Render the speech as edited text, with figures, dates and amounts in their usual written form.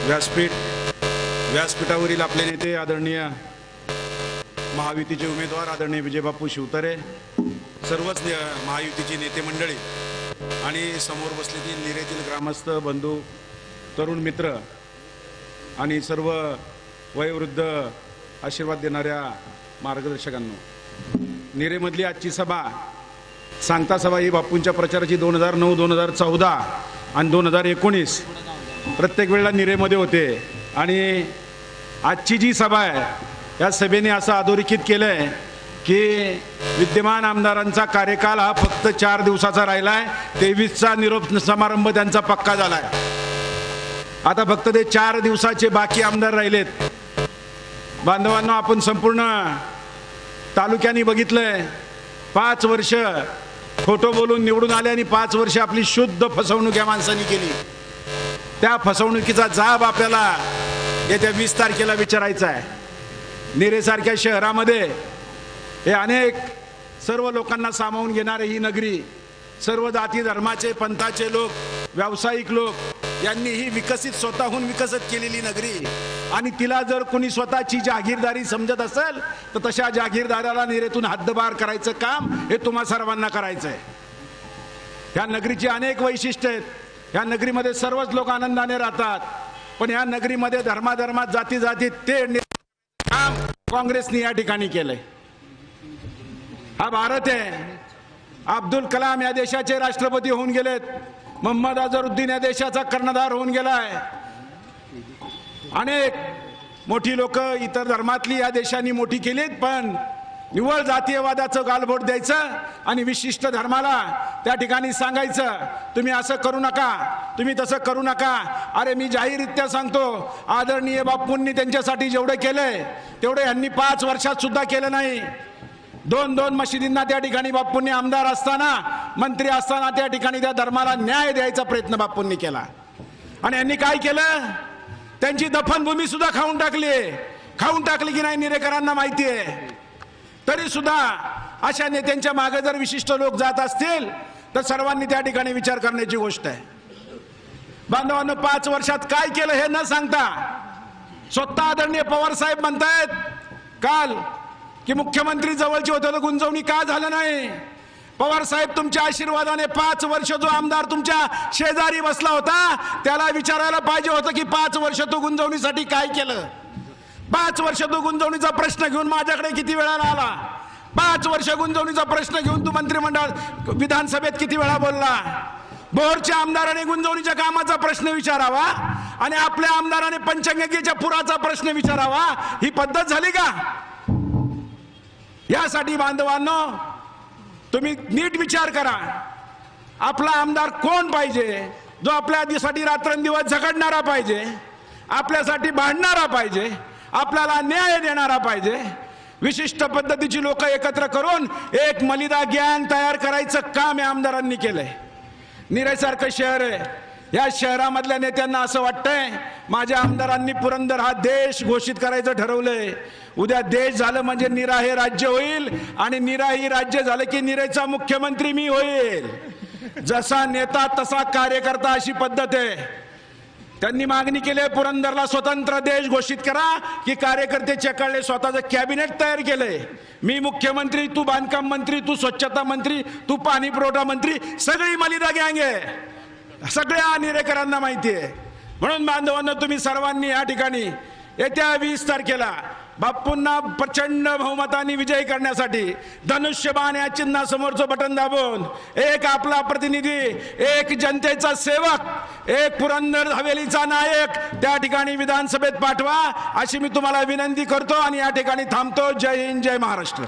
व्यासपीठावरील आपले नेते आदरणीय महायुतीचे उमेदवार आदरणीय विजयबापू शिवतारे, सर्वच महायुतीची नेते मंडळी आणि समोर बसलेली निरेतील ग्रामस्थ बंधू, तरुण मित्र आणि सर्व वयोवृद्ध आशीर्वाद देणाऱ्या मार्गदर्शकांनो, निरेमधली आजची सभा सांगता सभा ही बापूंच्या प्रचाराची 2009, 2014 आणि 2019 प्रत्येक वेळेला निरेमध्ये होते. आणि आजची जी सभा आहे या सभेने असं अधोरेखित केलंय की विद्यमान आमदारांचा कार्यकाल हा फक्त 4 दिवसाचा राहिलाय. 23चा निरोप समारंभ त्यांचा पक्का झालाय. आता फक्त ते 4 दिवसाचे बाकी आमदार राहिलेत. बांधवांनो, आपण संपूर्ण तालुक्यांनी बघितलंय, 5 वर्ष खोटं बोलून निवडून आले आणि 5 वर्ष आपली शुद्ध फसवणूक या माणसांनी केली. त्या फसवणुकीचा जाब आपल्याला येत्या 20 तारखेला विचारायचा आहे. निरेसारख्या शहरामध्ये हे अनेक सर्व लोकांना सामावून घेणारे ही नगरी, सर्व जाती धर्माचे पंथाचे लोक, व्यावसायिक लोक यांनी ही स्वतःहून विकसित केलेली नगरी, आणि तिला जर कोणी स्वतःची जागीरदारी समजत असेल तर तशा जागीरदाराला निरेतून हद्दपार करायचं काम हे तुम्हा सर्वांना करायचं आहे. या नगरीची अनेक वैशिष्ट्ये आहेत. या नगरीमध्ये सर्वच लोक आनंदाने राहतात, पण या नगरीमध्ये धर्माधर्मात जाती जातीत ते काम काँग्रेसने या ठिकाणी केलंय. हा भारत आहे. अब्दुल कलाम या देशाचे राष्ट्रपती होऊन गेलेत. मोहम्मद अझरुद्दीन या देशाचा कर्णधार होऊन गेलाय. अनेक मोठी लोक इतर धर्मातली या देशांनी मोठी केलीत, पण निव्वळ जातीयवादाचं गालबोट द्यायचं आणि विशिष्ट धर्माला त्या ठिकाणी सांगायचं तुम्ही असं करू नका, तुम्ही तसं करू नका. अरे मी जाहीररित्या सांगतो, आदरणीय बापूंनी त्यांच्यासाठी जेवढं केलंय तेवढे यांनी 5 वर्षात सुद्धा केलं नाही. 2 मशिदींना त्या ठिकाणी बापूंनी आमदार असताना, मंत्री असताना त्या ठिकाणी त्या धर्माला न्याय द्यायचा प्रयत्न बापूंनी केला. आणि यांनी काय केलं? त्यांची दफनभूमी सुद्धा खाऊन टाकली की नाही निरेकरांना माहिती आहे. तरी सुद्धा अशा नेत्यांच्या मागे जर विशिष्ट लोक जात असतील तर सर्वांनी त्या ठिकाणी विचार करण्याची गोष्ट आहे. बांधवांनो, 5 वर्षात काय केलं हे न सांगता स्वतः आदरणीय पवार साहेब म्हणतायत काल की मुख्यमंत्री जवळचे होते तर गुंजवणी का झालं नाही? पवार साहेब, तुमच्या आशीर्वादाने 5 वर्ष जो आमदार तुमच्या शेजारी बसला होता त्याला विचारायला पाहिजे होतं की 5 वर्ष तो गुंजवणीसाठी काय केलं. 5 वर्ष तो गुंजवणीचा प्रश्न घेऊन माझ्याकडे किती वेळा आला? 5 वर्ष गुंजवणीचा प्रश्न घेऊन तू मंत्रिमंडळ विधानसभेत किती वेळा बोलला? भोरच्या आमदाराने गुंजवणीच्या कामाचा प्रश्न विचारावा आणि आपल्या आमदाराने पंचगंगेच्या पुराचा प्रश्न विचारावा, ही पद्धत झाली का? यासाठी बांधवांनो, तुम्ही नीट विचार करा. आपला आमदार कोण पाहिजे? जो आपल्यासाठी रात्रंदिवस झगडणारा पाहिजे, आपल्यासाठी भांडणारा पाहिजे, आपल्याला न्याय देणारा पाहिजे. विशिष्ट पद्धतीची लोक एकत्र करून एक मलिदा गँग तयार करायचं काम या आमदारांनी केलंय. निरेसारखं शहर आहे. या शहरामधल्या नेत्यांना असं वाटतंय माझ्या आमदारांनी पुरंदर हा देश घोषित करायचं ठरवलंय. उद्या देश झालं म्हणजे निरा हे राज्य होईल, आणि निरा ही राज्य झालं की निरेचा मुख्यमंत्री मी होईल. जसा नेता तसा कार्यकर्ता, अशी पद्धत आहे. त्यांनी मागणी केली पुरंदरला स्वतंत्र देश घोषित करा, की कार्यकर्ते चेकाळले, स्वतःचं कॅबिनेट तयार केलंय. मी मुख्यमंत्री, तू बांधकाम मंत्री, तू स्वच्छता मंत्री, तू पाणी पुरवठा मंत्री, सगळी मलिदा गँग आहे. सगळ्या निरेकरांना माहिती आहे. म्हणून बांधवांना, तुम्ही सर्वांनी या ठिकाणी येत्या 20 तारखेला बापूंना प्रचंड बहुमताने विजयी करण्यासाठी धनुष्यबाण या चिन्हासमोरचं बटन दाबून एक आपला प्रतिनिधी, एक जनतेचा सेवक, एक पुरंदर हवेलीचा नायक त्या ठिकाणी विधानसभेत पाठवा, अशी मी तुम्हाला विनंती करतो आणि या ठिकाणी थांबतो. जय हिंद, जय महाराष्ट्र.